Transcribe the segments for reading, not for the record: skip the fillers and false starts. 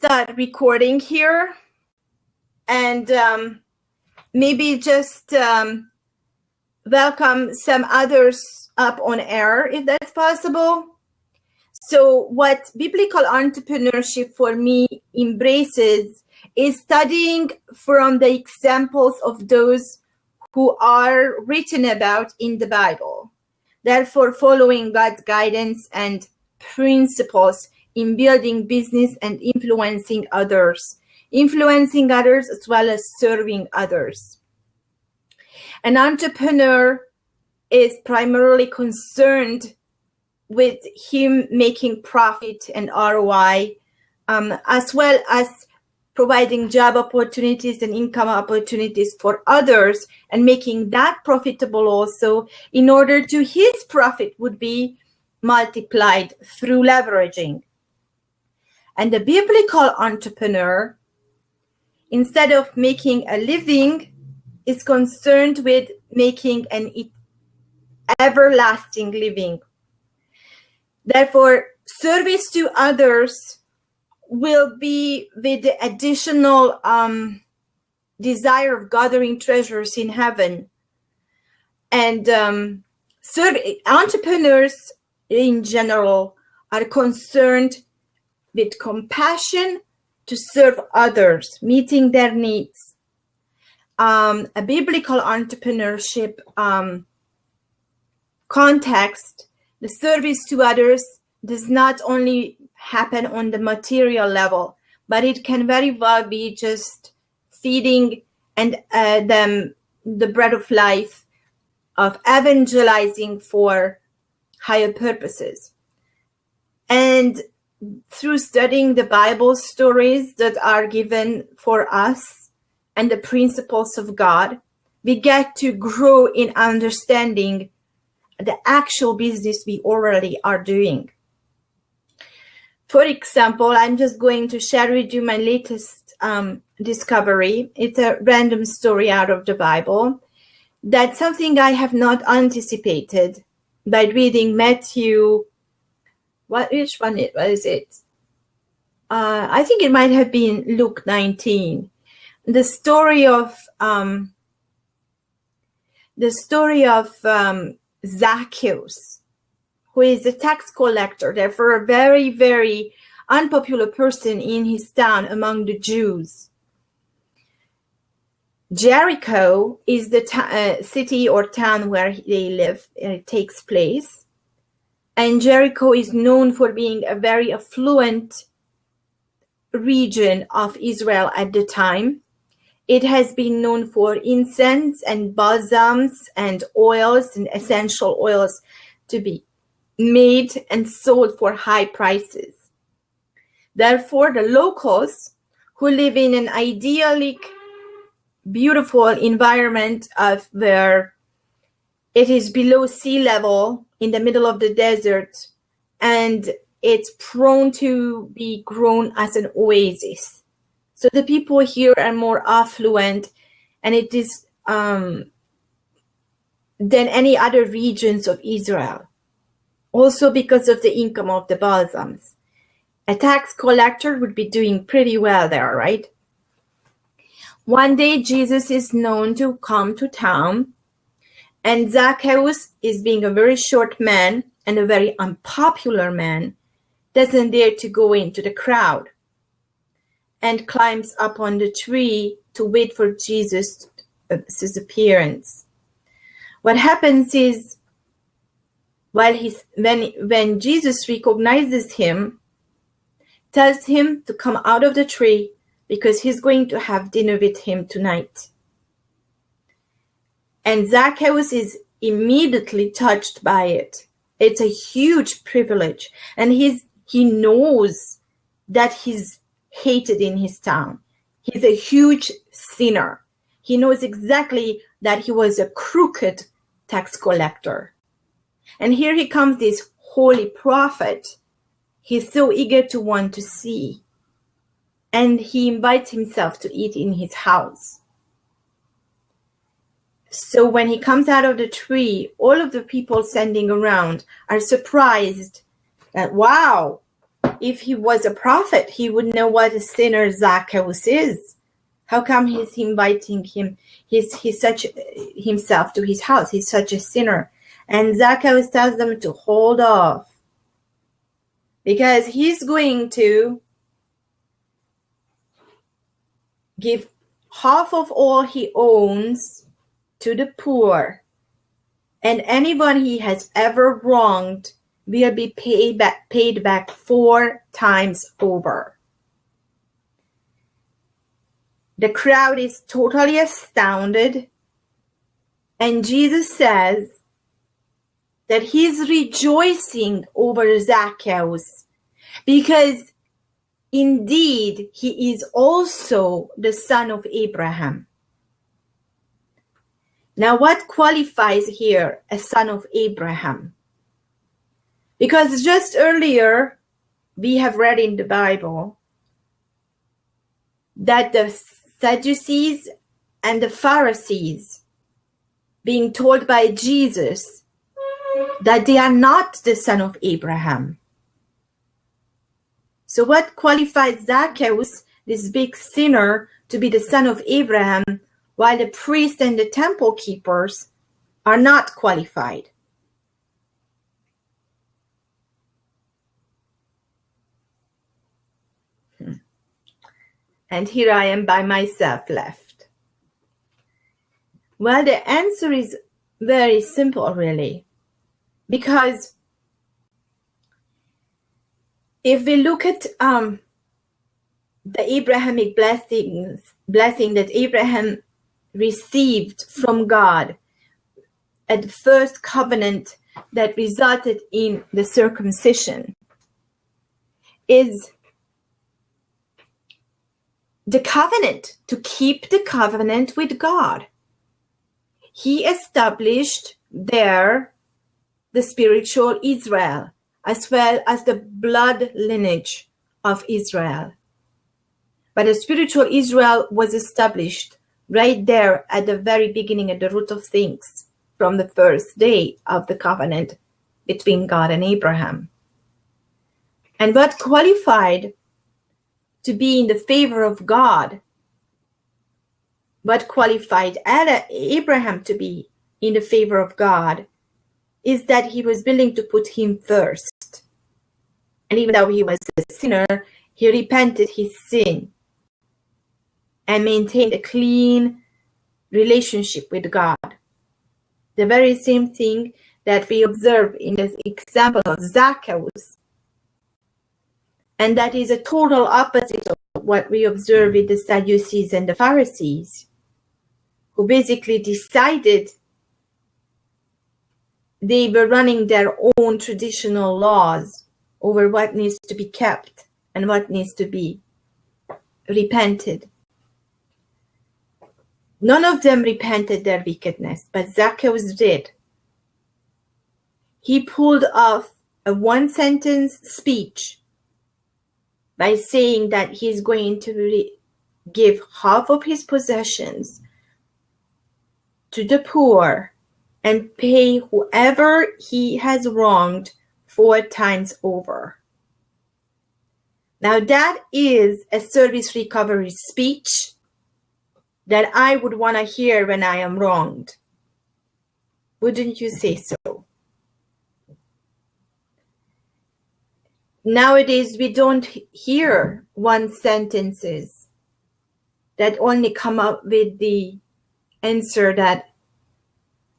start recording here and maybe just welcome some others up on air, if that's possible. So what biblical entrepreneurship for me embraces is studying from the examples of those who are written about in the Bible. Therefore, following God's guidance and principles in building business and influencing others as well as serving others. An entrepreneur is primarily concerned with him making profit and ROI, as well as providing job opportunities and income opportunities for others and making that profitable also, in order to his profit would be multiplied through leveraging. And the biblical entrepreneur, instead of making a living, is concerned with making an everlasting living. Therefore, service to others will be with the additional desire of gathering treasures in heaven. And entrepreneurs in general are concerned with compassion to serve others, meeting their needs. A biblical entrepreneurship context, the service to others does not only happen on the material level, but it can very well be just feeding and them the bread of life, of evangelizing for higher purposes. And through studying the Bible stories that are given for us and the principles of God, we get to grow in understanding the actual business we already are doing. For example, I'm just going to share with you my latest discovery. It's a random story out of the Bible. That's something I have not anticipated by reading Matthew. Which one is it? I think it might have been Luke 19. The story of Zacchaeus, who is a tax collector, therefore a very, very unpopular person in his town among the Jews. Jericho is the city or town where they live, and it takes place. And Jericho is known for being a very affluent region of Israel at the time. It has been known for incense and balsams and oils and essential oils to be made and sold for high prices. Therefore, the locals who live in an idyllic, beautiful environment of where it is below sea level in the middle of the desert, and it's prone to be grown as an oasis. So the people here are more affluent, and it is than any other regions of Israel. Also because of the income of the balsams. A tax collector would be doing pretty well there, right? One day Jesus is known to come to town, and Zacchaeus, is being a very short man and a very unpopular man, doesn't dare to go into the crowd and climbs up on the tree to wait for Jesus' appearance. What happens is, when Jesus recognizes him, tells him to come out of the tree because he's going to have dinner with him tonight. And Zacchaeus is immediately touched by it. It's a huge privilege. And he knows that he's hated in his town. He's a huge sinner. He knows exactly that he was a crooked tax collector. And here he comes, this holy prophet. He's so eager to want to see. And he invites himself to eat in his house. So when he comes out of the tree, all of the people standing around are surprised that, wow, if he was a prophet, he would know what a sinner Zacchaeus is. How come he's inviting him? He's such himself to his house. He's such a sinner. And Zacchaeus tells them to hold off, because he's going to give half of all he owns to the poor, and anyone he has ever wronged will be paid back 4 times over. The crowd is totally astounded, and Jesus says that he's rejoicing over Zacchaeus because indeed he is also the son of Abraham. Now, what qualifies here a son of Abraham? Because just earlier we have read in the Bible that the Sadducees and the Pharisees, being told by Jesus that they are not the son of Abraham. So what qualifies Zacchaeus, this big sinner, to be the son of Abraham, while the priests and the temple keepers are not qualified? And here I am by myself left. Well, the answer is very simple, really. Because if we look at the Abrahamic blessing that Abraham received from God at the first covenant that resulted in the circumcision, is the covenant, to keep the covenant with God. He established there the spiritual Israel, as well as the blood lineage of Israel. But the spiritual Israel was established right there at the very beginning, at the root of things, from the first day of the covenant between God and Abraham. And what qualified to be in the favor of God, what qualified Abraham to be in the favor of God, is that he was willing to put him first. And even though he was a sinner, he repented his sin and maintained a clean relationship with God. The very same thing that we observe in the example of Zacchaeus. And that is a total opposite of what we observe with the Sadducees and the Pharisees, who basically decided they were running their own traditional laws over what needs to be kept and what needs to be repented. None of them repented their wickedness, but Zacchaeus did. He pulled off a one-sentence speech by saying that he's going to give half of his possessions to the poor and pay whoever he has wronged 4 times over. Now that is a service recovery speech that I would want to hear when I am wronged. Wouldn't you say so? Nowadays, we don't hear one sentences that only come up with the answer that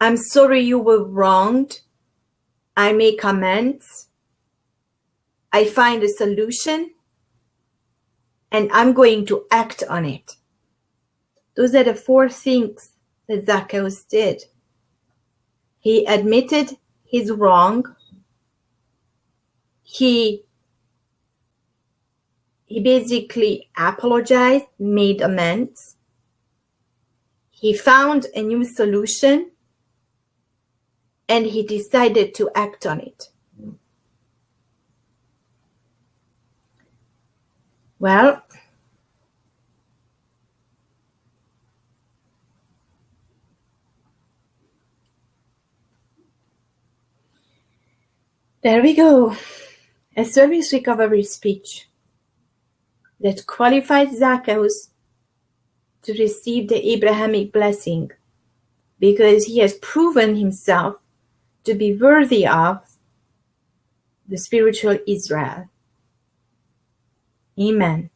I'm sorry you were wronged, I make amends, I find a solution, and I'm going to act on it. Those are the 4 things that Zacchaeus did. He admitted his wrong. He basically apologized, made amends. He found a new solution, and he decided to act on it. Well, there we go. a service recovery speech that qualified Zacchaeus to receive the Abrahamic blessing because he has proven himself to be worthy of the spiritual Israel. Amen.